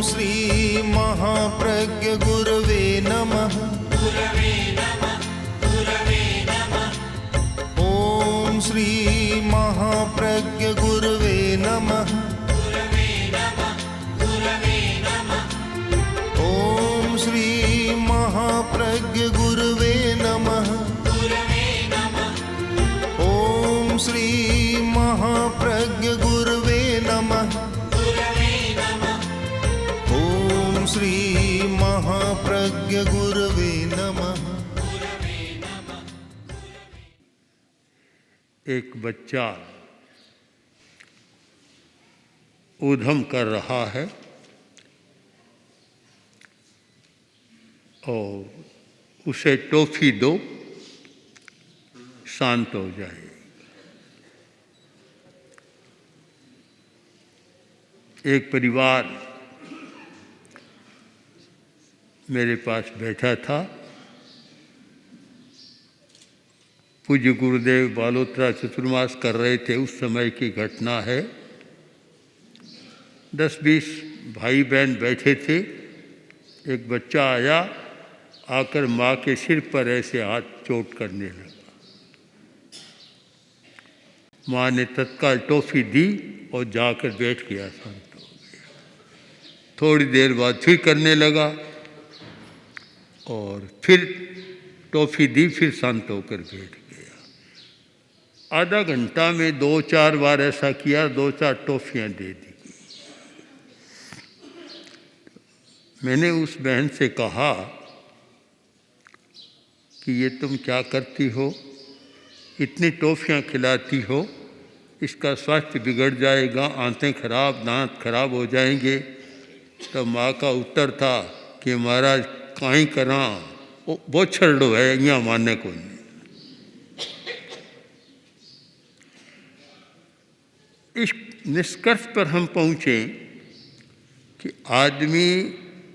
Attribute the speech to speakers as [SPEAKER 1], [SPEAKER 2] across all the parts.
[SPEAKER 1] श्री महाप्रज्ञ गुरवे नमः। ओम श्री महाप्रज्ञ गुरवे नमः। ओम श्री महाप्रज्ञ गुरवे नमः। ओम श्री महाप्रज्ञ गुरवे नमः। ओम श्री महाप्रज्ञ गुरवे नमः।
[SPEAKER 2] एक बच्चा ऊधम कर रहा है और उसे टॉफी दो, शांत हो जाए। एक परिवार मेरे पास बैठा था। पूज्य गुरुदेव बालोत्रा चतुर्मास कर रहे थे, उस समय की घटना है। 10-20 भाई बहन बैठे थे। एक बच्चा आया, आकर माँ के सिर पर ऐसे हाथ चोट करने लगा। माँ ने तत्काल टॉफी दी और जाकर बैठ गया, शांत हो गया। थोड़ी देर बाद फिर करने लगा और फिर टॉफी दी, फिर शांत होकर बैठ गया। आधा घंटा में 2-4 बार ऐसा किया, 2-4 टॉफियाँ दे दी। मैंने उस बहन से कहा कि ये तुम क्या करती हो, इतनी टॉफियाँ खिलाती हो, इसका स्वास्थ्य बिगड़ जाएगा, आंतें खराब, दांत खराब हो जाएंगे। तो माँ का उत्तर था कि महाराज काई करा, वो बहुत छड़ो है, यहाँ मानने को नहीं। इस निष्कर्ष पर हम पहुँचे कि आदमी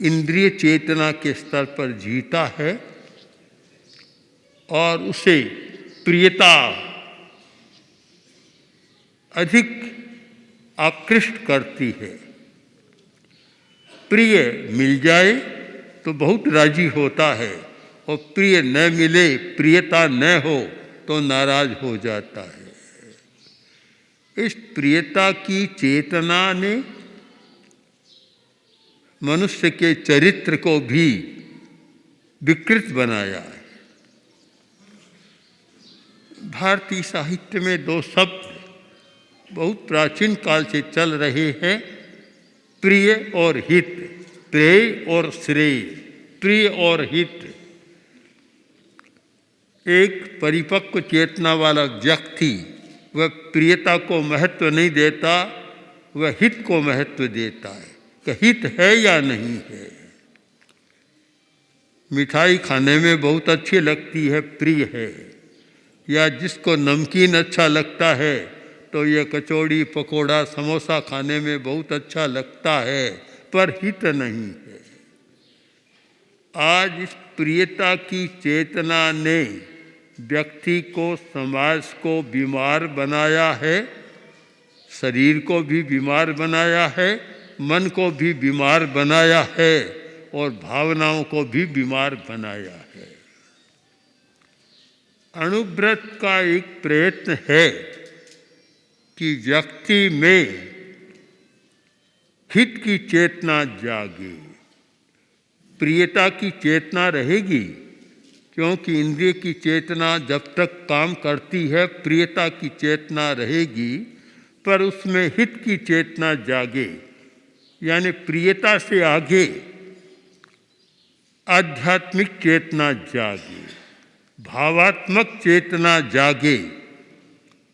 [SPEAKER 2] इंद्रिय चेतना के स्तर पर जीता है और उसे प्रियता अधिक आकृष्ट करती है। प्रिय मिल जाए तो बहुत राजी होता है और प्रिय न मिले, प्रियता न हो तो नाराज हो जाता है। इस प्रियता की चेतना ने मनुष्य के चरित्र को भी विकृत बनाया है। भारतीय साहित्य में 2 शब्द बहुत प्राचीन काल से चल रहे हैं, प्रिय और हित, प्रेय और श्रेय। प्रिय और हित। एक परिपक्व चेतना वाला व्यक्ति वह प्रियता को महत्व नहीं देता, वह हित को महत्व देता है कि हित है या नहीं है। मिठाई खाने में बहुत अच्छी लगती है, प्रिय है। या जिसको नमकीन अच्छा लगता है तो यह कचौड़ी, पकोड़ा, समोसा खाने में बहुत अच्छा लगता है, पर हित नहीं है। आज इस प्रियता की चेतना ने व्यक्ति को, समाज को बीमार बनाया है, शरीर को भी बीमार बनाया है, मन को भी बीमार बनाया है और भावनाओं को भी बीमार बनाया है। अणुव्रत का एक प्रयत्न है कि व्यक्ति में हित की चेतना जागे। प्रियता की चेतना रहेगी क्योंकि इंद्रिय की चेतना जब तक काम करती है, प्रियता की चेतना रहेगी, पर उसमें हित की चेतना जागे। यानी प्रियता से आगे आध्यात्मिक चेतना जागे, भावात्मक चेतना जागे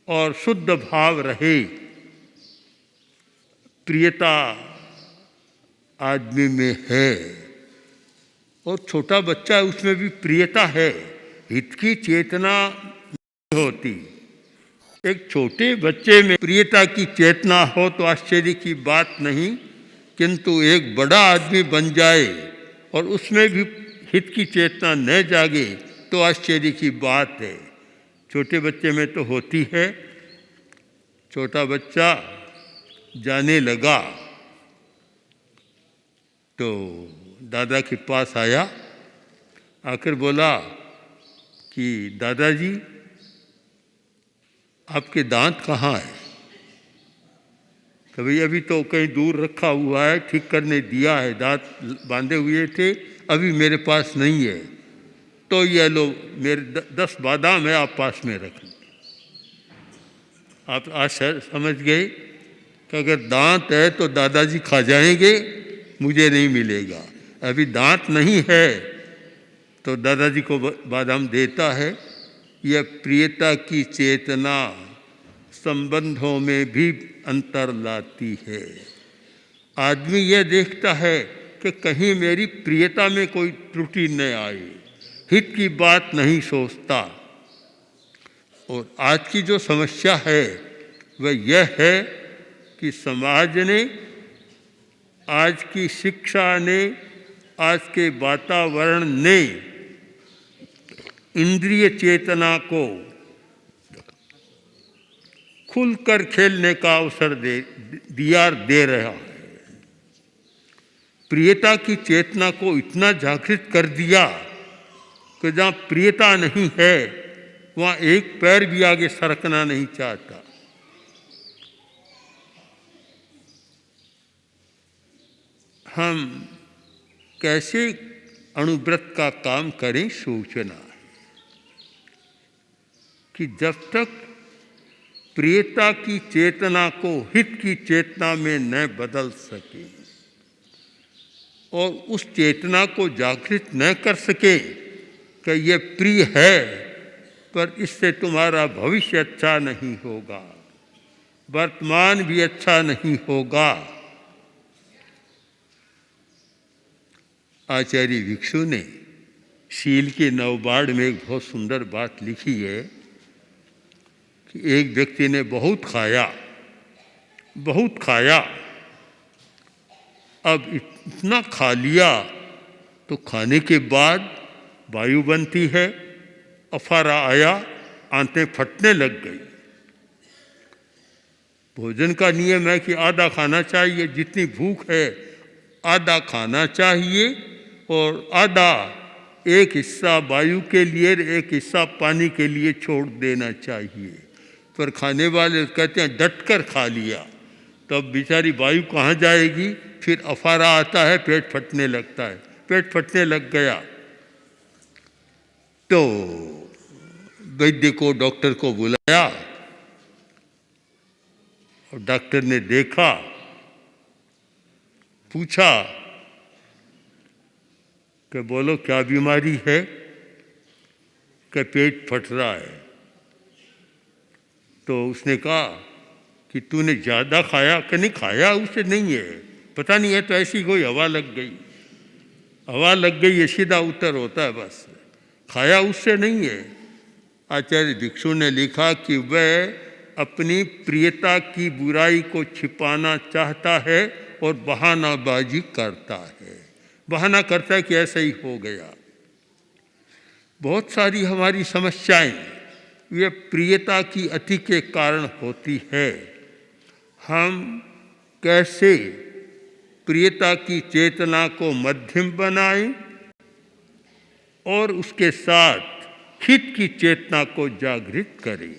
[SPEAKER 2] और शुद्ध भाव रहे। प्रियता आदमी में है और छोटा बच्चा, उसमें भी प्रियता है, हित की चेतना नहीं होती। एक छोटे बच्चे में प्रियता की चेतना हो तो आश्चर्य की बात नहीं, किंतु एक बड़ा आदमी बन जाए और उसमें भी हित की चेतना न जागे तो आश्चर्य की बात है। छोटे बच्चे में तो होती है। छोटा बच्चा जाने लगा तो दादा के पास आया, आकर बोला कि दादाजी आपके दांत कहाँ है? तो भाई अभी तो कहीं दूर रखा हुआ है, ठीक करने दिया है, दांत बांधे हुए थे, अभी मेरे पास नहीं है। तो ये लो मेरे 10 बादाम है, आप पास में रख लो। आप आज समझ गए कि अगर दांत है तो दादाजी खा जाएंगे, मुझे नहीं मिलेगा। अभी दांत नहीं है तो दादाजी को बादाम देता है। यह प्रियता की चेतना संबंधों में भी अंतर लाती है। आदमी यह देखता है कि कहीं मेरी प्रियता में कोई त्रुटि न आए, हित की बात नहीं सोचता। और आज की जो समस्या है वह यह है कि समाज ने, आज की शिक्षा ने, आज के वातावरण ने इंद्रिय चेतना को खुलकर खेलने का अवसर दे रहा है। प्रियता की चेतना को इतना जागृत कर दिया कि जहाँ प्रियता नहीं है वहाँ एक पैर भी आगे सरकना नहीं चाहता। हम कैसे अणुव्रत का काम करें, सोचना है कि जब तक प्रियता की चेतना को हित की चेतना में न बदल सके और उस चेतना को जागृत न कर सके कि ये प्रिय है पर इससे तुम्हारा भविष्य अच्छा नहीं होगा, वर्तमान भी अच्छा नहीं होगा। आचार्य भिक्षु ने शील के नवबाड़ में एक बहुत सुंदर बात लिखी है कि एक व्यक्ति ने बहुत खाया, अब इतना खा लिया तो खाने के बाद वायु बनती है, अफारा आया, आंतें फटने लग गई। भोजन का नियम है कि आधा खाना चाहिए, जितनी भूख है आधा खाना चाहिए और आधा, एक हिस्सा वायु के लिए, एक हिस्सा पानी के लिए छोड़ देना चाहिए। पर खाने वाले कहते हैं डटकर खा लिया, तब बेचारी वायु कहाँ जाएगी? फिर अफारा आता है, पेट फटने लगता है। पेट फटने लग गया तो वैद्य को, डॉक्टर को बुलाया और डॉक्टर ने देखा, पूछा कि बोलो क्या बीमारी है? कि पेट फट रहा है। तो उसने कहा कि तूने ज़्यादा खाया? कि नहीं, खाया उससे नहीं है, पता नहीं है, तो ऐसी कोई हवा लग गई, ये सीधा उत्तर होता है, बस खाया उससे नहीं है। आचार्य भिक्षु ने लिखा कि वह अपनी प्रियता की बुराई को छिपाना चाहता है और बहानाबाजी करता है, बहाना करता है कि ऐसा ही हो गया। बहुत सारी हमारी समस्याएं ये प्रियता की अति के कारण होती है। हम कैसे प्रियता की चेतना को मध्यम बनाएं और उसके साथ हित की चेतना को जागृत करें।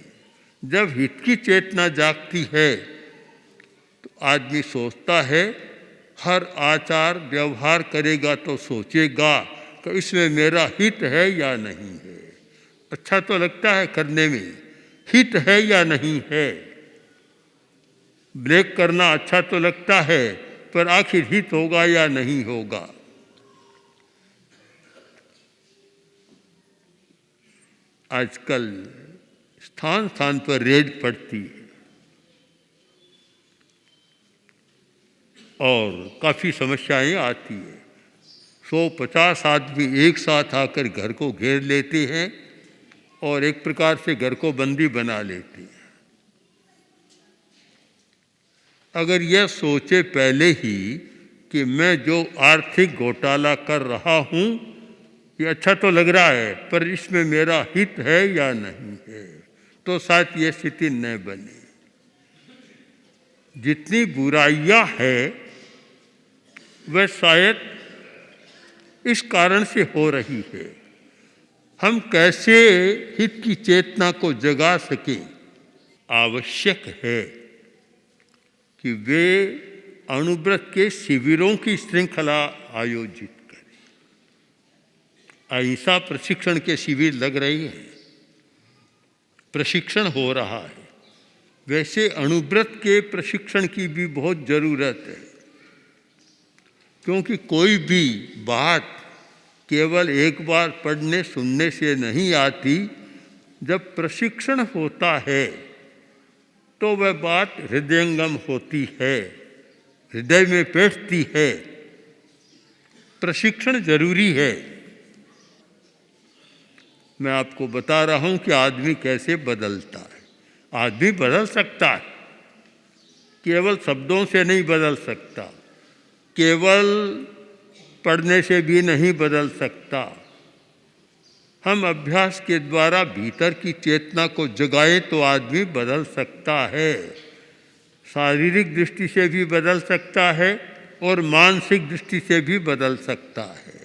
[SPEAKER 2] जब हित की चेतना जागती है तो आदमी सोचता है, हर आचार व्यवहार करेगा तो सोचेगा कि इसमें मेरा हित है या नहीं है, अच्छा तो लगता है करने में, हित है या नहीं है। ब्रेक करना अच्छा तो लगता है, पर आखिर हित होगा या नहीं होगा। आजकल स्थान स्थान पर रेड पड़ती है और काफ़ी समस्याएं आती है। 150 आदमी एक साथ आकर घर को घेर लेते हैं और एक प्रकार से घर को बंदी बना लेते हैं। अगर यह सोचे पहले ही कि मैं जो आर्थिक घोटाला कर रहा हूँ ये अच्छा तो लग रहा है, पर इसमें मेरा हित है या नहीं है, तो शायद ये स्थिति न बने। जितनी बुराइयां हैं वह शायद इस कारण से हो रही है। हम कैसे हित की चेतना को जगा सकें? आवश्यक है कि वे अणुव्रत के शिविरों की श्रृंखला आयोजित करें। अहिंसा प्रशिक्षण के शिविर लग रहे हैं, प्रशिक्षण हो रहा है। वैसे अणुव्रत के प्रशिक्षण की भी बहुत ज़रूरत है, क्योंकि कोई भी बात केवल एक बार पढ़ने सुनने से नहीं आती। जब प्रशिक्षण होता है तो वह बात हृदयंगम होती है, हृदय में बैठती है। प्रशिक्षण जरूरी है। मैं आपको बता रहा हूं कि आदमी कैसे बदलता है। आदमी बदल सकता है, केवल शब्दों से नहीं बदल सकता, केवल पढ़ने से भी नहीं बदल सकता। हम अभ्यास के द्वारा भीतर की चेतना को जगाएं तो आदमी बदल सकता है। शारीरिक दृष्टि से भी बदल सकता है और मानसिक दृष्टि से भी बदल सकता है।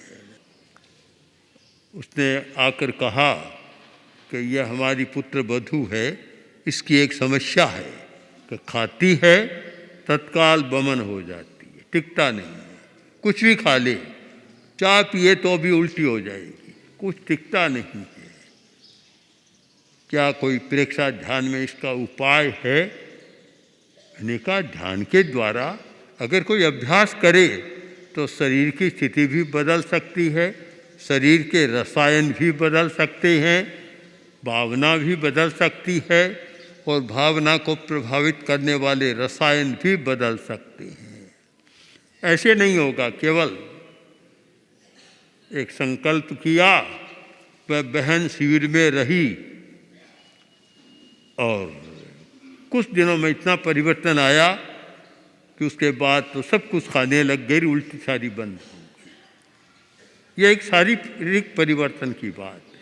[SPEAKER 2] उसने आकर कहा कि यह हमारी पुत्र वधू है, इसकी एक समस्या है कि खाती है तत्काल बमन हो जाती है, टिकता नहीं है। कुछ भी खा ले, चाय पिए तो भी उल्टी हो जाएगी, कुछ टिकता नहीं है। क्या कोई प्रेक्षा ध्यान में इसका उपाय है? मैंने कहा ध्यान के द्वारा अगर कोई अभ्यास करे तो शरीर की स्थिति भी बदल सकती है, शरीर के रसायन भी बदल सकते हैं, भावना भी बदल सकती है और भावना को प्रभावित करने वाले रसायन भी बदल सकते हैं। ऐसे नहीं होगा केवल एक संकल्प किया, वह बहन शिविर में रही और कुछ दिनों में इतना परिवर्तन आया कि उसके बाद तो सब कुछ खाने लग गई, उल्टी सारी बंद हो गई। यह एक शारीरिक परिवर्तन की बात है।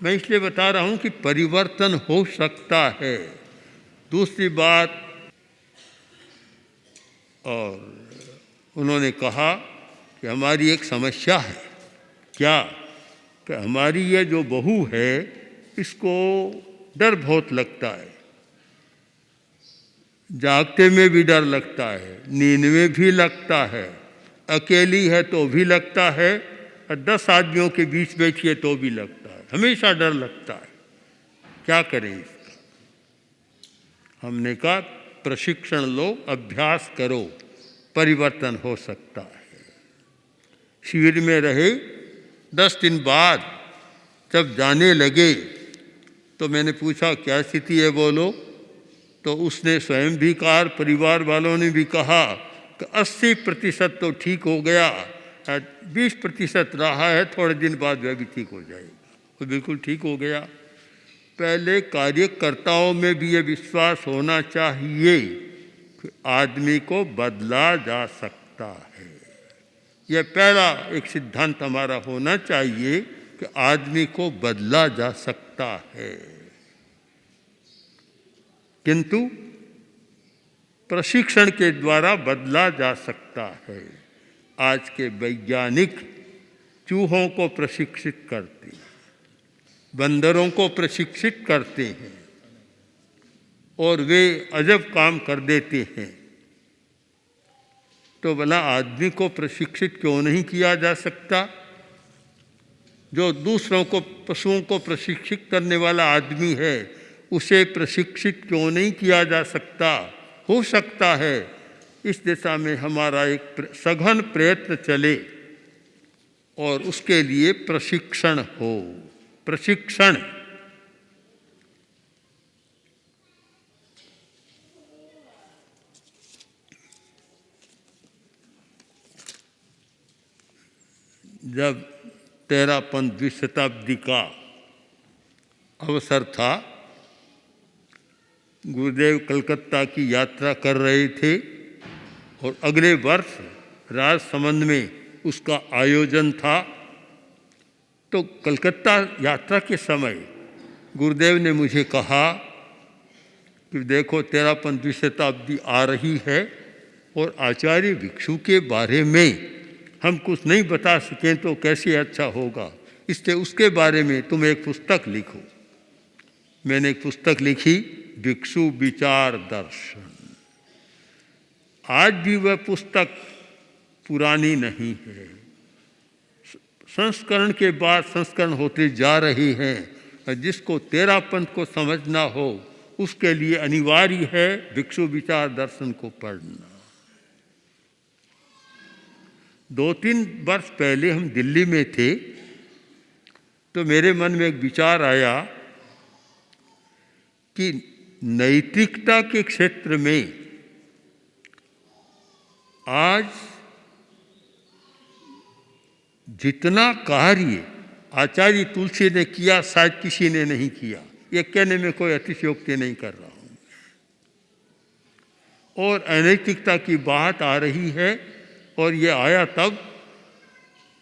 [SPEAKER 2] मैं इसलिए बता रहा हूं कि परिवर्तन हो सकता है। दूसरी बात, और उन्होंने कहा कि हमारी एक समस्या है। क्या? कि हमारी यह जो बहू है इसको डर बहुत लगता है, जागते में भी डर लगता है, नींद में भी लगता है, अकेली है तो भी लगता है, और 10 आदमियों के बीच बैठी है तो भी लगता है, हमेशा डर लगता है। क्या करें इसका? हमने कहा प्रशिक्षण लो, अभ्यास करो, परिवर्तन हो सकता है। शिविर में रहे, 10 दिन बाद जब जाने लगे तो मैंने पूछा क्या स्थिति है बोलो, तो उसने स्वयं भी कहा, परिवार वालों ने भी कहा कि 80% तो ठीक हो गया, 20% रहा है, थोड़े दिन बाद वह भी ठीक हो जाएगा। वो बिल्कुल ठीक हो गया। पहले कार्यकर्ताओं में भी ये विश्वास होना चाहिए कि आदमी को बदला जा सकता है। यह पहला एक सिद्धांत हमारा होना चाहिए कि आदमी को बदला जा सकता है, किंतु प्रशिक्षण के द्वारा बदला जा सकता है। आज के वैज्ञानिक चूहों को प्रशिक्षित करते हैं, बंदरों को प्रशिक्षित करते हैं और वे अजब काम कर देते हैं। तो भला आदमी को प्रशिक्षित क्यों नहीं किया जा सकता? जो दूसरों को, पशुओं को प्रशिक्षित करने वाला आदमी है, उसे प्रशिक्षित क्यों नहीं किया जा सकता? हो सकता है। इस दिशा में हमारा एक सघन प्रयत्न चले और उसके लिए प्रशिक्षण हो। प्रशिक्षण जब 13वीं शताब्दी का अवसर था, गुरुदेव कलकत्ता की यात्रा कर रहे थे और अगले वर्ष राजसमंद में उसका आयोजन था। तो कलकत्ता यात्रा के समय गुरुदेव ने मुझे कहा कि देखो 13वीं शताब्दी आ रही है और आचार्य भिक्षु के बारे में हम कुछ नहीं बता सकें तो कैसे अच्छा होगा, इसलिए उसके बारे में तुम एक पुस्तक लिखो। मैंने एक पुस्तक लिखी, भिक्षु विचार दर्शन। आज भी वह पुस्तक पुरानी नहीं है, संस्करण के बाद संस्करण होते जा रही हैं। और जिसको तेरा पंथ को समझना हो उसके लिए अनिवार्य है भिक्षु विचार दर्शन को पढ़ना। 2-3 वर्ष पहले हम दिल्ली में थे तो मेरे मन में एक विचार आया कि नैतिकता के क्षेत्र में आज जितना कार्य आचार्य तुलसी ने किया शायद किसी ने नहीं किया, ये कहने में कोई अतिशयोक्ति नहीं कर रहा हूँ। और अनैतिकता की बात आ रही है, और ये आया तब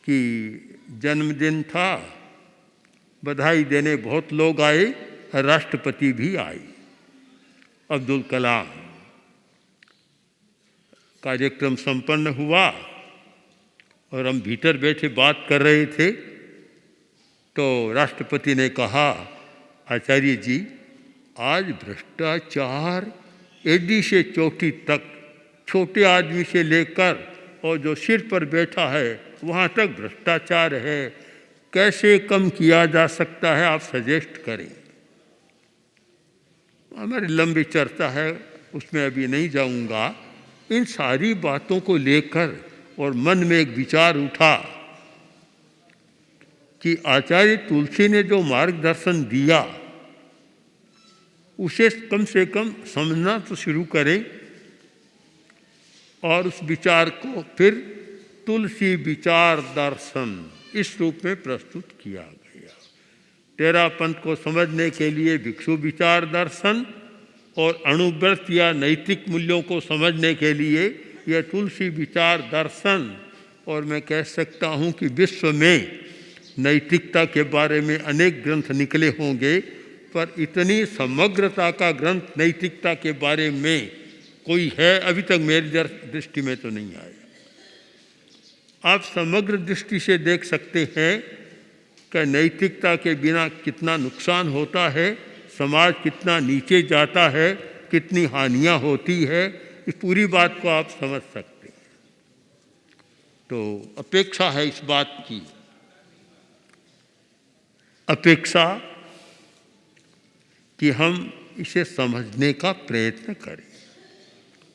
[SPEAKER 2] कि जन्मदिन था, बधाई देने बहुत लोग आए, राष्ट्रपति भी आए, अब्दुल कलाम। कार्यक्रम संपन्न हुआ और हम भीतर बैठे बात कर रहे थे तो राष्ट्रपति ने कहा, आचार्य जी आज भ्रष्टाचार एडी से चोटी तक, छोटे आदमी से लेकर और जो सिर पर बैठा है वहाँ तक भ्रष्टाचार है, कैसे कम किया जा सकता है, आप सजेस्ट करें। हमारी लंबी चर्चा है, उसमें अभी नहीं जाऊंगा। इन सारी बातों को लेकर और मन में एक विचार उठा कि आचार्य तुलसी ने जो मार्गदर्शन दिया उसे कम से कम समझना तो शुरू करें, और उस विचार को फिर तुलसी विचार दर्शन इस रूप में प्रस्तुत किया गया। तेरा पंथ को समझने के लिए भिक्षु विचार दर्शन और अणुव्रत या नैतिक मूल्यों को समझने के लिए यह तुलसी विचार दर्शन। और मैं कह सकता हूँ कि विश्व में नैतिकता के बारे में अनेक ग्रंथ निकले होंगे, पर इतनी समग्रता का ग्रंथ नैतिकता के बारे में कोई है अभी तक मेरी दृष्टि में तो नहीं आया। आप समग्र दृष्टि से देख सकते हैं कि नैतिकता के बिना कितना नुकसान होता है, समाज कितना नीचे जाता है, कितनी हानियां होती है, इस पूरी बात को आप समझ सकते हैं। तो अपेक्षा है इस बात की, अपेक्षा कि हम इसे समझने का प्रयत्न करें,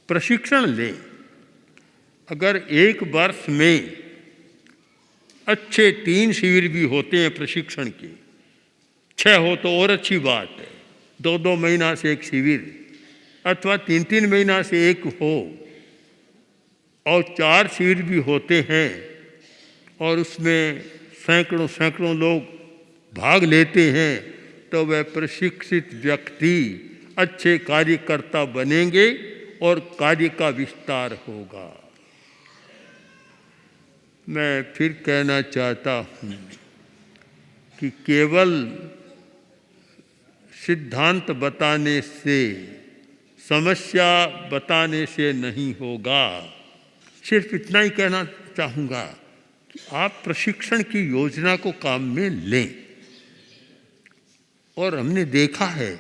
[SPEAKER 2] प्रशिक्षण लें। अगर एक वर्ष में अच्छे 3 शिविर भी होते हैं प्रशिक्षण के, 6 हो तो और अच्छी बात है, 2-2 महीना से एक शिविर अथवा 3-3 महीना से एक हो, और 4 शिविर भी होते हैं और उसमें सैकड़ों लोग भाग लेते हैं, तो वह प्रशिक्षित व्यक्ति अच्छे कार्यकर्ता बनेंगे और कार्य का विस्तार होगा। मैं फिर कहना चाहता हूँ कि केवल सिद्धांत बताने से, समस्या बताने से नहीं होगा। सिर्फ इतना ही कहना चाहूँगा कि आप प्रशिक्षण की योजना को काम में लें। और हमने देखा है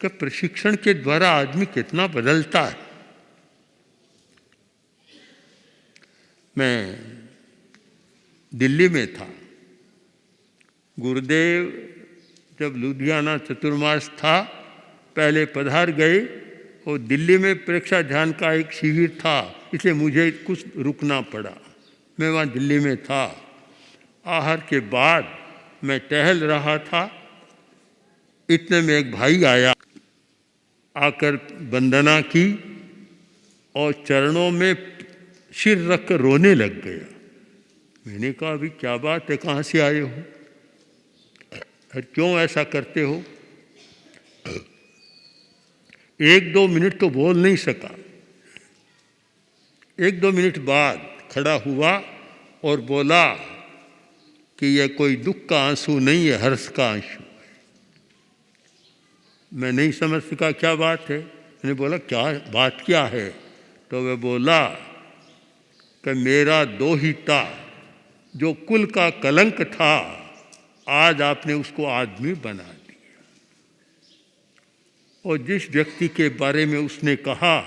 [SPEAKER 2] कि प्रशिक्षण के द्वारा आदमी कितना बदलता है। मैं दिल्ली में था, गुरुदेव जब लुधियाना चतुर्मास था पहले पधार गए, और दिल्ली में प्रेक्षा ध्यान का एक शिविर था, इसलिए मुझे कुछ रुकना पड़ा। मैं वहाँ दिल्ली में था। आहार के बाद मैं टहल रहा था, इतने में एक भाई आया, आकर वंदना की और चरणों में सिर रख कर रोने लग गया। मैंने कहा अभी क्या बात है, कहाँ से आए हो और क्यों ऐसा करते हो? 1-2 मिनट तो बोल नहीं सका। 1-2 मिनट बाद खड़ा हुआ और बोला कि यह कोई दुख का आंसू नहीं है, हर्ष का आंसू। मैं नहीं समझ सका क्या बात है। मैंने बोला क्या बात क्या है? तो वह बोला कि मेरा दोहिता जो कुल का कलंक था, आज आपने उसको आदमी बना दिया। और जिस व्यक्ति के बारे में उसने कहा,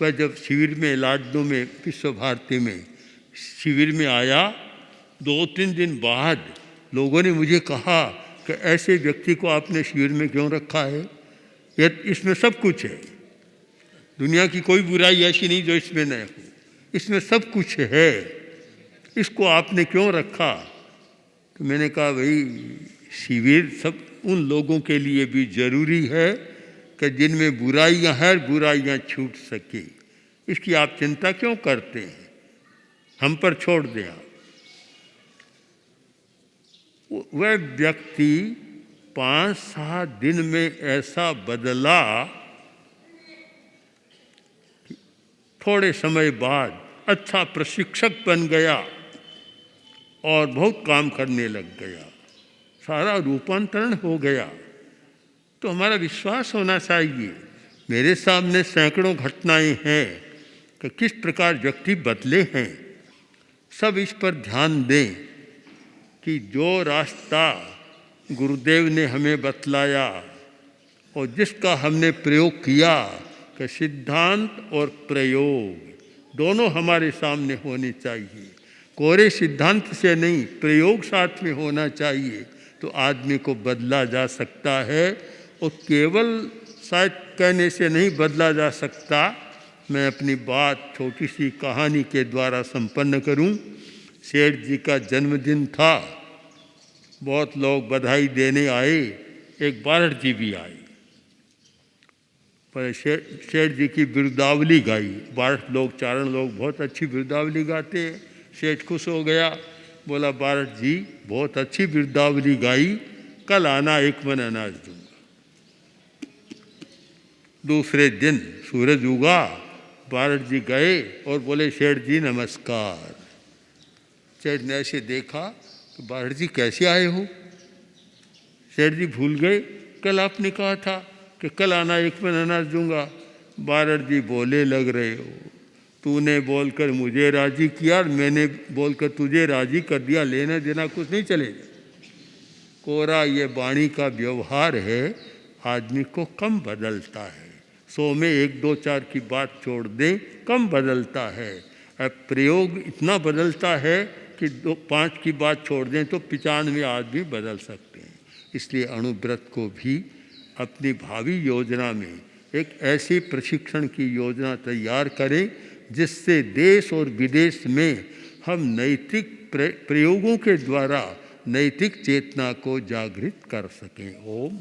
[SPEAKER 2] वह जब शिविर में लाडनू में विश्व भारती में शिविर में आया, 2-3 दिन बाद लोगों ने मुझे कहा कि ऐसे व्यक्ति को आपने शिविर में क्यों रखा है, इसमें सब कुछ है, दुनिया की कोई बुराई ऐसी नहीं जो इसमें न हो, इसमें सब कुछ है, इसको आपने क्यों रखा। तो मैंने कहा भाई शिविर सब उन लोगों के लिए भी ज़रूरी है कि जिनमें बुराइयां हैं, बुराइयां छूट सके, इसकी आप चिंता क्यों करते हैं, हम पर छोड़ दें आप। वह व्यक्ति 5-7 दिन में ऐसा बदला, थोड़े समय बाद अच्छा प्रशिक्षक बन गया और बहुत काम करने लग गया, सारा रूपांतरण हो गया। तो हमारा विश्वास होना चाहिए। मेरे सामने सैकड़ों घटनाएं हैं कि किस प्रकार व्यक्ति बदले हैं। सब इस पर ध्यान दें कि जो रास्ता गुरुदेव ने हमें बतलाया और जिसका हमने प्रयोग किया, कि सिद्धांत और प्रयोग दोनों हमारे सामने होने चाहिए। कोरे सिद्धांत से नहीं, प्रयोग साथ में होना चाहिए, तो आदमी को बदला जा सकता है। और केवल शायद कहने से नहीं बदला जा सकता। मैं अपनी बात छोटी सी कहानी के द्वारा संपन्न करूं। सेठ जी का जन्मदिन था, बहुत लोग बधाई देने आए, एक बारठ जी भी आए, पर सेठ जी की बिरदावली गाई। 12 लोग, चारण लोग बहुत अच्छी बिरदावली गाते हैं। सेठ खुश हो गया, बोला 12 जी बहुत अच्छी बिरदावली गाई, कल आना, 1 मन अनाज दूंगा। दूसरे दिन सूरज उगा, 12 जी गए और बोले सेठ जी नमस्कार। सेठ ने ऐसे देखा कि 12 जी कैसे आए हो। सेठ जी भूल गए, कल आपने कहा था कि कल आना, 1 मन अनाज दूंगा। 12 जी बोले लग रहे हो, तूने बोलकर मुझे राजी किया और मैंने बोलकर तुझे राजी कर दिया, लेना देना कुछ नहीं चलेगा। कोरा ये वाणी का व्यवहार है, आदमी को कम बदलता है। 100 में 1, 2, 4 की बात छोड़ दें, कम बदलता है। अब प्रयोग इतना बदलता है कि 2-5 की बात छोड़ दें तो 95 आदमी बदल सकते हैं। इसलिए अणुव्रत को भी अपनी भावी योजना में एक ऐसी प्रशिक्षण की योजना तैयार करें जिससे देश और विदेश में हम नैतिक प्रयोगों के द्वारा नैतिक चेतना को जागृत कर सकें। ओम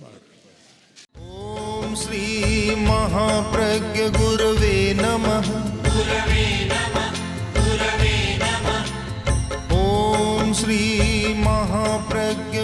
[SPEAKER 1] ओम श्री महाप्रज्ञ गुरवे नमः। ओम श्री महाप्रज्ञ